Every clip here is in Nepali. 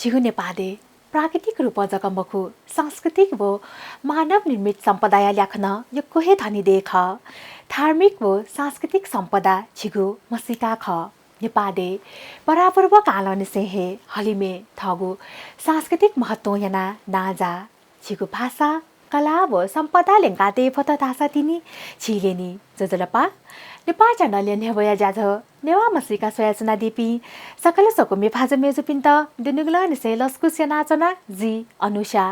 छिगु नेपादे प्राकृतिक रूप जगमखु सांस्कृतिक वो मानव निर्मित संपदा ल्याखन यो कोहे धनी देख धार्मिक वो सांस्कृतिक संपदा छिगु मसिका ख नेपादे परापूर्व कालन से हे हलिमे थगु सांस्कृतिक महत्व याना नाजा छिगु भाषा कला वो संपदा लेंगाते फत धासा तिनी छिगेनी जजलपा नेपाल च्यानल नेवया जाझ नेवा मसिका सोयाचना दिपी सकल सको मेफाज मेजुपिन्त दिनुगला निसे लस्कु सेनाचना जी अनुषा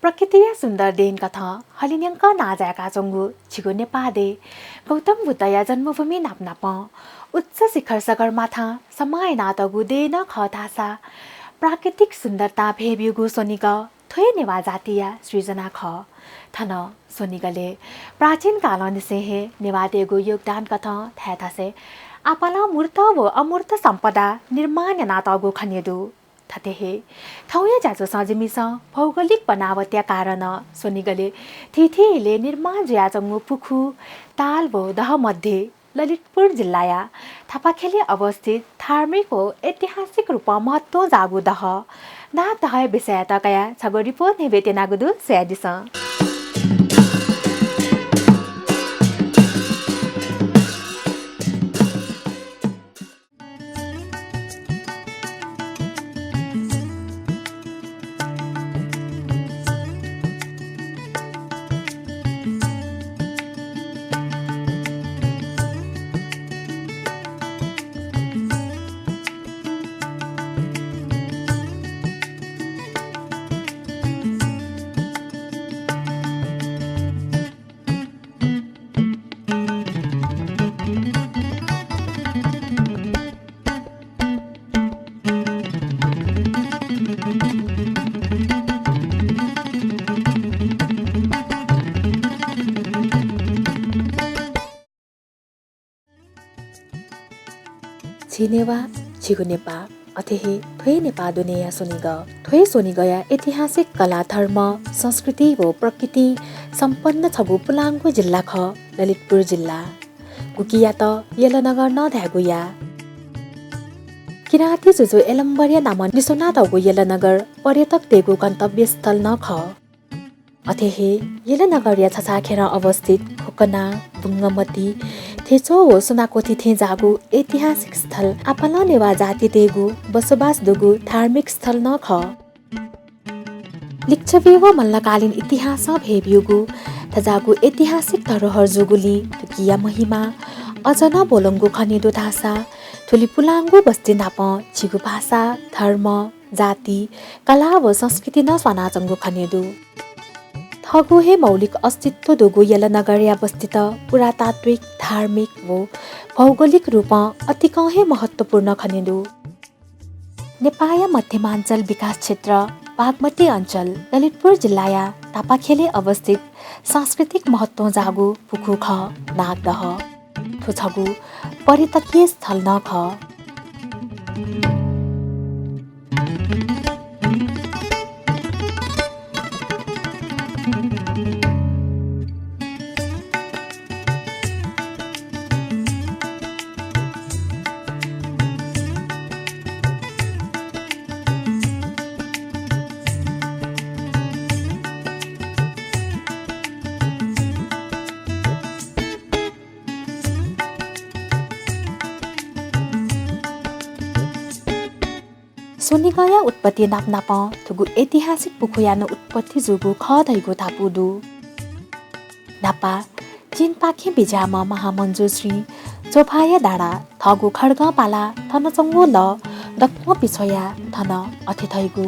प्रकृतिया सुन्दर देन कथा हलिन्यङ्क नाजाका जङ्गु छिगो नेपादे गौतम बुद्धया जन्मभूमि नापनाप उच्च शिखर सगरमाथा समय नातगु देन खथासा प्राकृतिक सुन्दरता भेबियुगु सोनिग थोय नेवा जातीय सृजना ख थन सोनिगले प्राचीन कालन से हे नेवादेगु योगदान कथा थ्याथासे आपाला मूर्त व अमूर्त सम्पदा निर्माण नातगु खनेदु थतेहे थौया जाजो सजिमिस भौगोलिक बनावट्या कारण सोनिगले थिथिले निर्माण ज्याजंगु पुखु ताल व दह मध्ये ललितपुर जिल्लाया थापाखेली अवस्थित धार्मिक व ऐतिहासिक रूपमा महत्व जागु दह ना दह विषय तकया छगोरिपो नेवेतेनागुदु स्यादिस छिनेवा छिगु नेपा अथेहे थोय नेपा दुनिया सोनिग थोय सोनिगया ऐतिहासिक कला धर्म संस्कृति व प्रकृति सम्पन्न छगु पुलाङ्गु जिल्ला ख ललितपुर जिल्ला कुकिया त यलनगर न धागुया किराती जुजु एलम्बरिया नाम निसोनाथगु यलनगर पर्यटक देगु गन्तव्य स्थल न ख अथेहे यलनगरिया छछाखेर अवस्थित खोकना बुङ्गमती थेचो हो सुनाकोथी थे जागु ऐतिहासिक स्थल आपला नेवा जाति देगु बसोबास दुगु धार्मिक स्थल न ख लिच्छवी व मल्लकालीन इतिहास भेबियुगु तजागु ऐतिहासिक धरोहर जुगुली तुकिया महिमा अजन बोलंगु खनिदु धासा थुली पुलाङ्गु बस्ती नाप छिगु भाषा धर्म जाति कला व संस्कृति न सनाचंगु खनिदु थगु हे मौलिक अस्तित्व दुगु यलनगरिया बस्तीत पुरातात्विक धार्मिक व भौगोलिक रूपमा अति कहे महत्वपूर्ण खनिदु नेपाया मध्यमाञ्चल विकास क्षेत्र बागमती अञ्चल ललितपुर जिल्लाया टापाखेले अवस्थित सांस्कृतिक महत्व जागु पुखु ख नागदह थुछगु पर्यटकीय स्थल न ख सोनिगया उत्पत्ति नापनाप थुगु ऐतिहासिक पुखुयानो उत्पत्ति जुगु ख धैगु थापुदु नापा चीन पाखे बिजामा महामन्जु श्री चोफाया डाँडा थगु खड्ग पाला थनचंगो ल दक्म पिछया थन अथिथैगु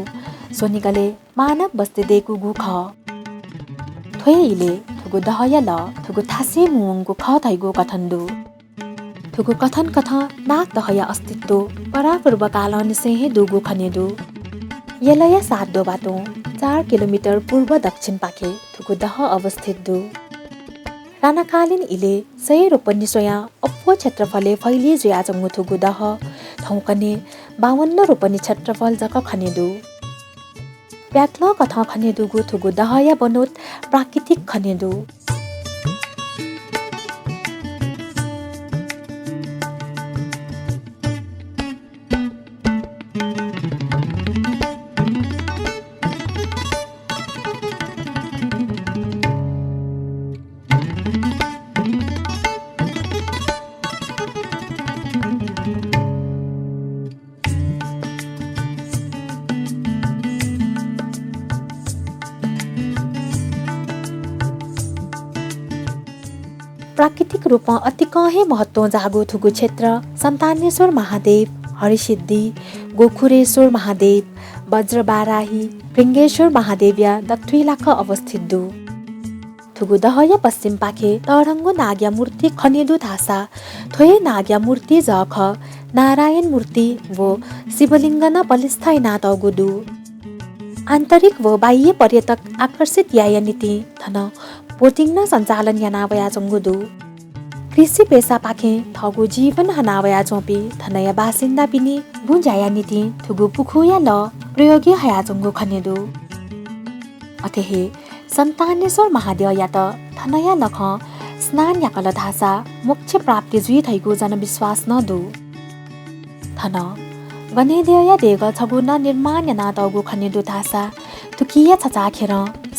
सोनिगले मानव बस्ती देगु गु ख थोयले थुगु दहया ल थुगु थासे मुंगु ख धैगु कथन्दु थुगु कथन कथा नाग दहया अस्तित्व परापूर्व कालन से हे दुगु खनेदु यलया सात दो बाटो 4 किलोमिटर पूर्व दक्षिण पाखे थुगु दह अवस्थित दु राणाकालीन इले सय रोपनि सोया अप्पो क्षेत्रफले फैली जुया जंगु थुगु दह थौकने 52 रोपनि क्षेत्रफल जक खनेदु प्याक्ल कथा खनेदुगु थुगु दहया बनोत प्राकृतिक खनेदु प्राकृतिक रूपमा अति कहे महत्त्व जागो थुगु क्षेत्र सन्तानेश्वर महादेव, हरिसिद्धि, गोखुरेश्वर महादेव, वज्रबाराही, भृङ्गेश्वर महादेव या दत्थुइलाख अवस्थित दु। थुगु दहय पश्चिम पाखे तडङ्गु नाग्या मूर्ति खनेदु थासा थोय नाग्या मूर्ति जख नारायण मूर्ति वो शिवलिङ्ग न पलिस्थाय नातगुदु। आन्तरिक व बाह्य पर्यटक आकर्षित याय नीति थन पोटिङ न सञ्चालन यानावया चङ्गुदु। कृषि पेसा पाखे थगु जीवन हनावया चोपी थनया बासिन्दा पिनी बुझाया नीति थुगु पुखुया ल प्रयोगी हया चङ्गु खनेदु। अथेहे सन्तानेश्वर महादेव या त थनया लख स्नान याकल धासा मोक्ष प्राप्ति जुइ थैगु जनविश्वास न दु। थन गणेदेव या देग छगु न निर्माण या नातगु खनेदु धासा तुकिया छचाखेर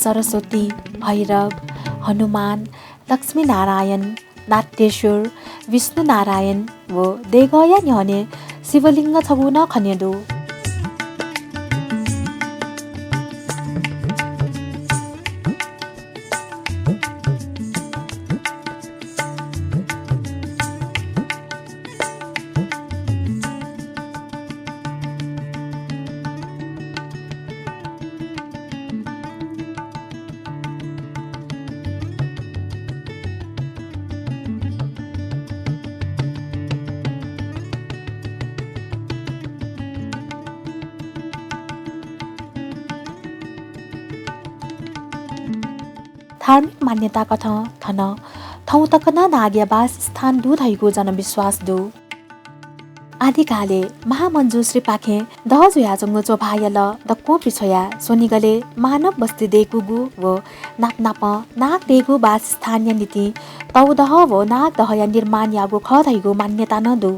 सरस्वती, भैरव, हनुमान, लक्ष्मी नारायण, नाट्येश्वर, विष्णु नारायण वो देग या न्यने शिवलिङ्ग छगु न खनेदु। धार्मिक मान्यता कथ थन थौ तक न नाग्या बास स्थान दु धैगु जनविश्वास दु। आदिकाले महामन्जु श्री पाखे दह जुया जङ्गु चोभायल दक्को पिछोया सोनिगले मानव बस्ती देगुगु वो नाप नाप नाग देगु बास स्थानीय नीति तौ दह वो नाग दहया निर्माण यागु ख धैगु मान्यता न दु।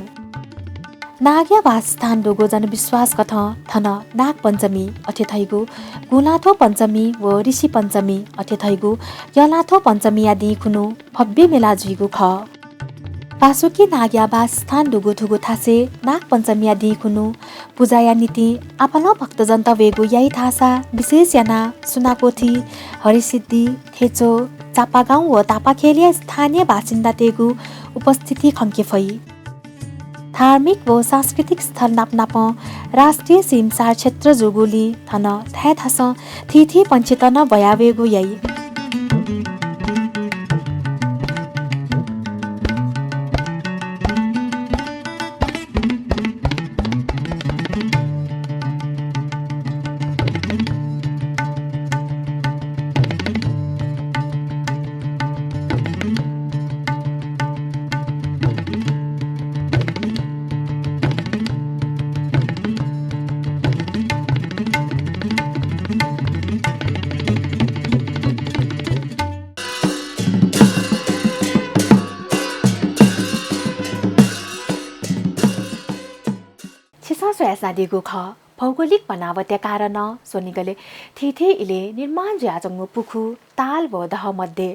नाग्या वासस्थान दुगो जनविश्वास कथ थन नाग पञ्चमी अथे थैगु गुलाथो पञ्चमी व ऋषि पञ्चमी अथे थैगु यलाथो पञ्चमी आदि खुनु भव्य मेला जुइगु ख। पासुकी नाग्या वासस्थान दुगु थुगु थासे नाग पञ्चमी आदि खुनु पूजाया नीति आफल भक्तजन तवेगु यही थासा विशेष याना सुनाकोठी, हरिसिद्धि, खेचो, चापागाउँ व तापाखेलिया स्थानीय बासिन्दा तेगु उपस्थिति खङ्केफै। धार्मिक व सांस्कृतिक स्थल नापनाप राष्ट्रिय सीमसार क्षेत्र जोगुली थन थाय थास थिथि पञ्चेतन बयावेगु यही। दिगु ख भौगोलिक बनावटका कारण सोनिगले थिथे इले निर्माण ज्याजङ्गु पुखु ताल व दह मध्ये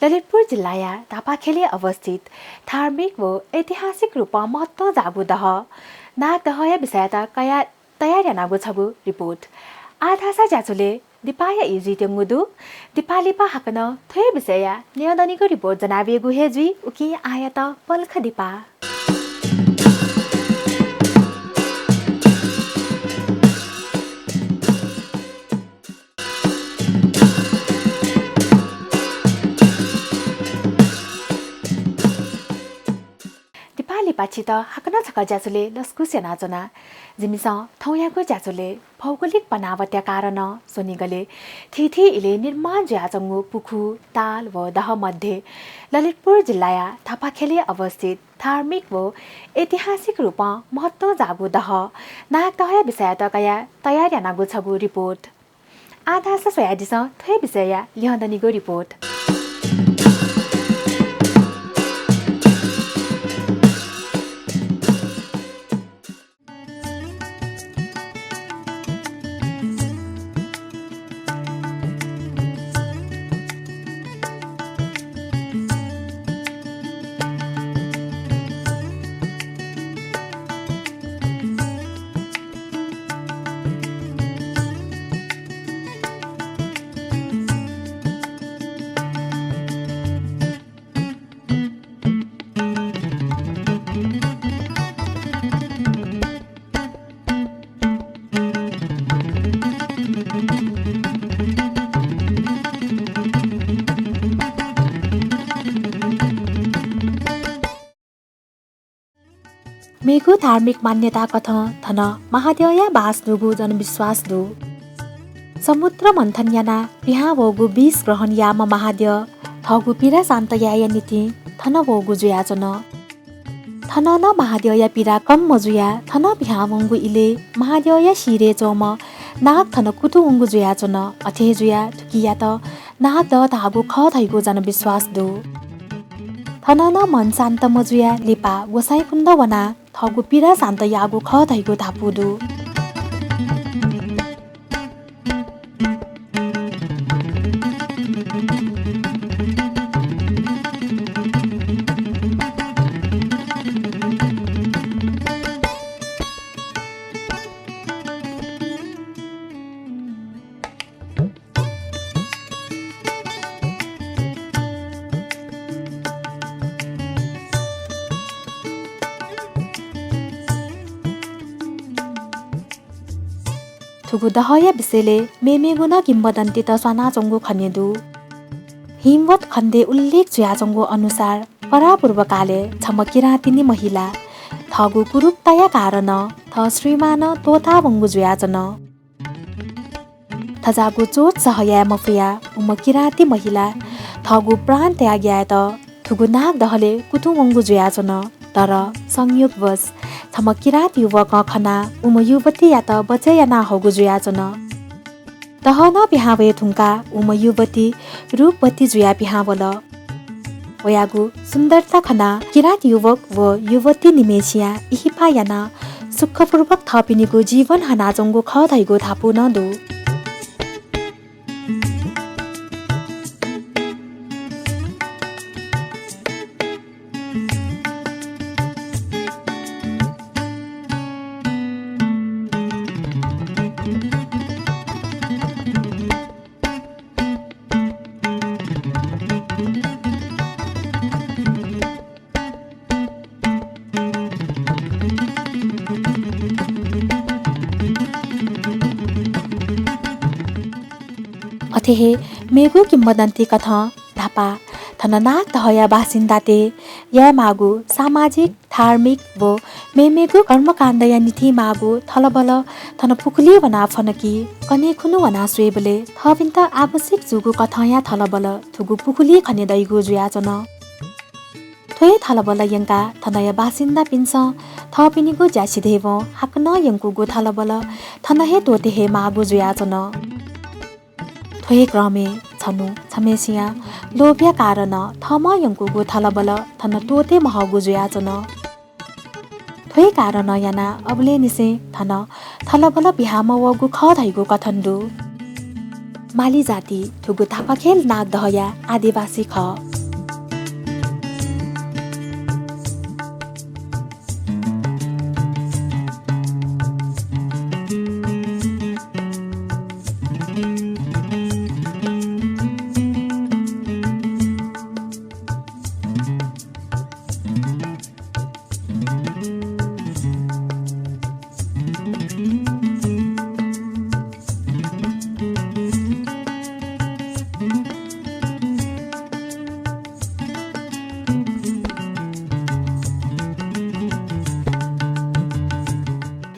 ललितपुर जिल्लाया तापाखेले अवस्थित धार्मिक व ऐतिहासिक रूपमा महत्त्व जागु दह नाग दहया विषयता कया तयार नागु छगु रिपोर्ट आधासा ज्याचुले दिपाया इजी तेंगुदु दिपालिपा हाकन थय विषय नियदनिको रिपोर्ट जनावेगु हेजुई उकि आयत पल्ख दिपा पछि त हाकन छक ज्याचुले लस्कुसे नाचना जिमिस थौयाको ज्याचुले भौगोलिक बनावटका कारण सोनिगले थिथि इले निर्माण ज्याचंगु पुखु ताल व दह मध्ये ललितपुर जिल्लाया थापाखेले अवस्थित धार्मिक व ऐतिहासिक रूपमा महत्त्व जागु दह नाग दहया विषय तकया तयार नागु छगु रिपोर्ट आधास सोयादिस थय विषय लिहदनिगो रिपोर्ट मेगु धार्मिक मान्यता कथ थन महादेवया बास दुगु जनविश्वास दु समुद्र मन्थन याना पिहा वगु 20 ग्रहण याम महादेव थगु पिरा शान्त याया नीति थन वगु जुयाचन थन न महादेवया पिरा कम मजुया थन पिहा वंगु इले महादेवया शिरे चोम नाग थन कुतु वंगु जुयाचन अथे जुया थुकिया त नाग द धागु ख थैगु जनविश्वास दु थन न मन शान्त मजुया लेपा गोसाई कुण्ड वना थगु पिरा शान्त यागु ख थैगु धापुदु थुगु दहया बिसेले मेमेगुन किम्बदन्ती त स्वाना चंगु खनेदु हिमवत खण्डे उल्लेख जुया चंगु अनुसार परापूर्व काले छमकिरा तिनी महिला थगु कुरुक्तया कारण थ श्रीमान तोता वंगु जुयाचन थजागु चोट सहया मफिया उमकिराती महिला थगु प्राण त्याग्या त थुगु नाग दहले कुतु वंगु जुयाचन तर संयोगवश छमकिरात युवक खना उम युवती या त बचया ना होगु जुयाचन दहन बिहावे थुंका उम युवती रूपवती जुया बिहावल वयागु सुन्दरता खना किरात युवक व युवती निमेसिया इहिपा याना सुखपूर्वक थपिनीको जीवन हना जंगु ख धैगु थापु न दु अथेहे मेगु किम्बदन्ती कथ धापा थननाग दहया बासिन्दाते या मागु सामाजिक धार्मिक व मेमेगु कर्मकाण्डया नीति मागु थलबल थन पुकुली वना फनकी कने खुनु वना स्वेबले थबिन्त आवश्यक जुगु कथया थलबल थुगु पुकुली खने दैगु जुयाचन थोय थलबल यंका थनया बासिन्दा पिन्स थपिनीगु ज्यासिदेव हाकन यंकुगु थलबल थनहे तोतेहे मागु जुयाचन थोय क्रमे छनु छमेसिया लोभ्या कारण थम यंकुगु थलबल थन तोते महगु जुयाचन थोय कारण याना अबले निसे थन थलबल बिहाम वगु ख धैगु कथन्दु माली जाति थुगु थापाखेल नाग दहया आदिवासी ख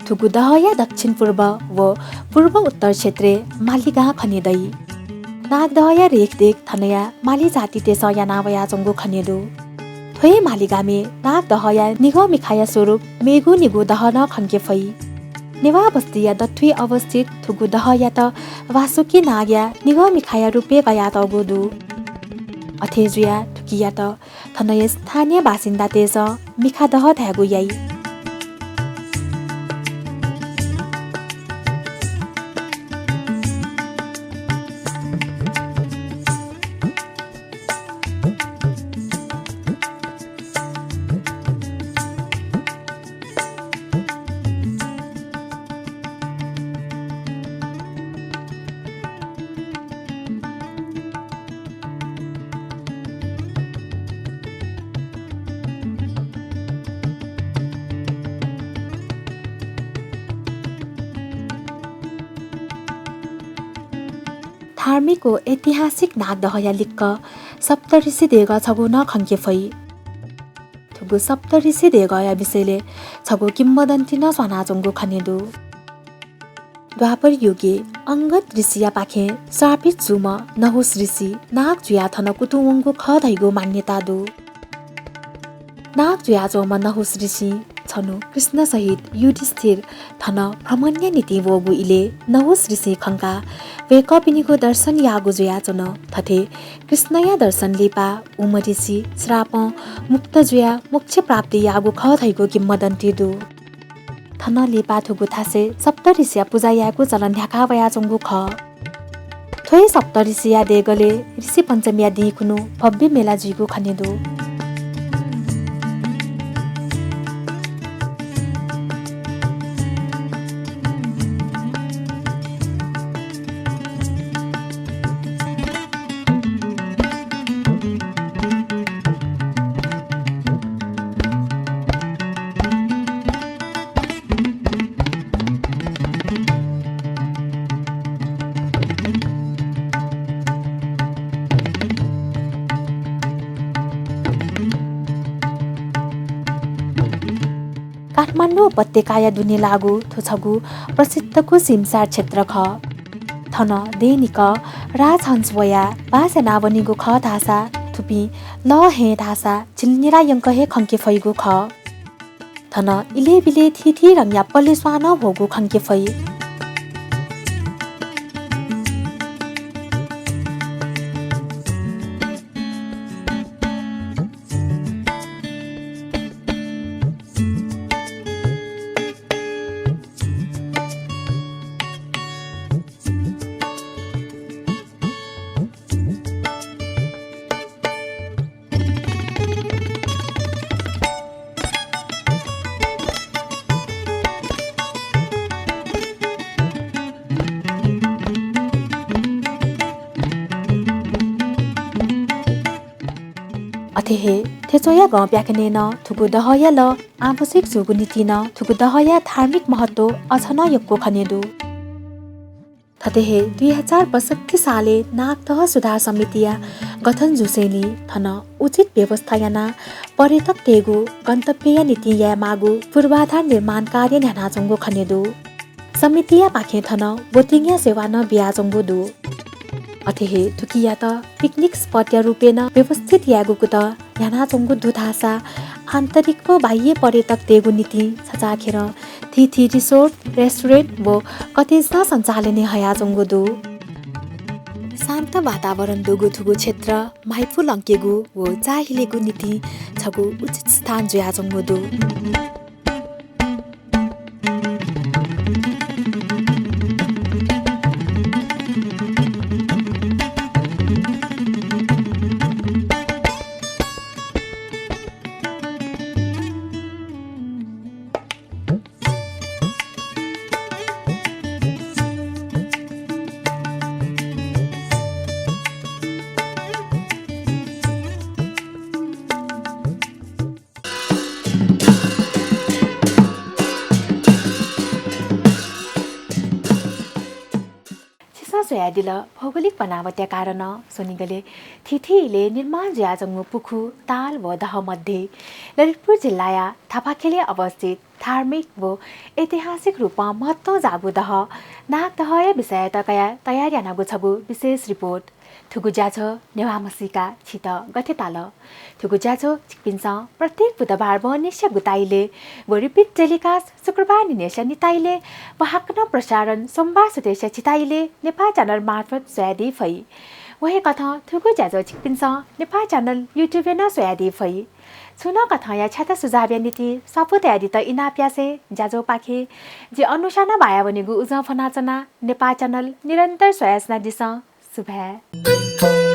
थुगु दहया दक्षिण पूर्व व पूर्व उत्तर क्षेत्रे मालिगा खनिदै नाग दहया रेखदेख थनया माली जाति तेस यानावया जंगु खनेदु थोय मालिगामे नाग दहया निगो मिखाया स्वरूप मेगु निगु दहन खन्केफै नेवा बस्तिया दथुई अवस्थित थुगु दहया त वासुकी नागया निगो मिखाया रुपे गया तगुदु अथेजुया थुकिया त थनय स्थानीय बासिन्दा तेस मिखा दह थ्यागु याई धार्मिक व ऐतिहासिक नाग दहया लिक्क सप्तऋषि देग छगु न खङ्केफै थुगु सप्तऋषि दे गया विषयले छगु किम्बदन्ती न स्वानाजंगु खनेदु द्वापर युगे अंगत ऋषिया पाखे श्रापित जुम नहुस ऋषि नाग जुया थन कुतुवंगु ख धैगु मान्यता दु नाग जुया जोम नहुस ऋषि छनु कृष्ण सहित युधिष्ठिर थन भ्रमण्य नीति वगु इले नहुस ऋषि खंका वेकपिनीको दर्शन यागु जुया चन थथे कृष्णया दर्शन लिपा उम ऋषि श्राप मुक्त जुया मोक्ष प्राप्ति यागु ख धैगु किम्बदन्ती दु थन लिपा थुगु थासे सप्तऋषिया पूजा यागु चलन ढ्याका वया चंगु ख थोय सप्तऋषिया देगले ऋषि पञ्चमिया दिखुनु भव्य मेला जुगु खनेदु काठमाडौँ उपत्यकाया दुने लागु थुछगु प्रसिद्धको सिमसार क्षेत्र ख थन दैनिक राजहंसवया बासेनावनिगु ख धासा थुपी ल हे धासा चिल्निरा यंक हे खंके फैगु ख थन इले बिले थिथि रंग्या पल्ले स्वान होगु खंके फै अथेहे थेचोया गाउँ ब्याकने न थुगु दहया ल आवश्यक जुगु नीति न थुगु दहया धार्मिक महत्व अछन यक्को खनेदु थतेहे 2062 साले नागदह सुधार समितिया गठन जुसेली थन उचित व्यवस्था याना पर्यटक तेगु गन्तव्य नीति या मागु पूर्वाधार निर्माण कार्य न्यानाजंगु खनेदु समितिया पाखे थन बोटिङया सेवा न बियाजंगु दु अथेहे थुकिया त पिकनिक स्पट या रूपेन व्यवस्थित यागुको त यानाचंगु दुधासा आन्तरिक व बाह्य पर्यटक तेगु नीति सचाखेर थिथि रिसोर्ट रेस्टुरेन्ट व कटेज न सञ्चालने हयाचंगु दु शान्त वातावरण दुगु थुगु क्षेत्र माइफु लंकेगु व चाहिलेगु नीति छगु उचित स्थान जुयाचंगु दु सोयादिल भौगोलिक बनावटका कारण सोनिगले थिथिले निर्माण ज्याजंगु पुखु ताल व दह मध्ये ललितपुर जिल्लाया थापाखेले अवस्थित धार्मिक व ऐतिहासिक रूपमा महत्व जागु दह नाग दहया विषय तयार यानागु छगु विशेष रिपोर्ट थुगु ज्याझो नेवामसिका छित गठेताल थुगु ज्याझो चिकपिन्स प्रत्येक बुधबार वनिश्य गुताइले व रिपिट टेलिकास्ट शुक्रबार निनेश निताइले व हाक्न प्रसारण सोमबार सुतेश छिताइले नेपाल च्यानल मार्फत सोयादी फै वहे कथा थुगु ज्याझो चिकपिन्स नेपाल च्यानल युट्युब न सोयादी फै सुन कथा या छाता सुझाव नीति सपु तयारी त इना प्यासे ज्याझो पाखे जे अनुसाना भाया बनेगु उज फनाचना नेपाल च्यानल निरन्तर सोयासना दिस सुभा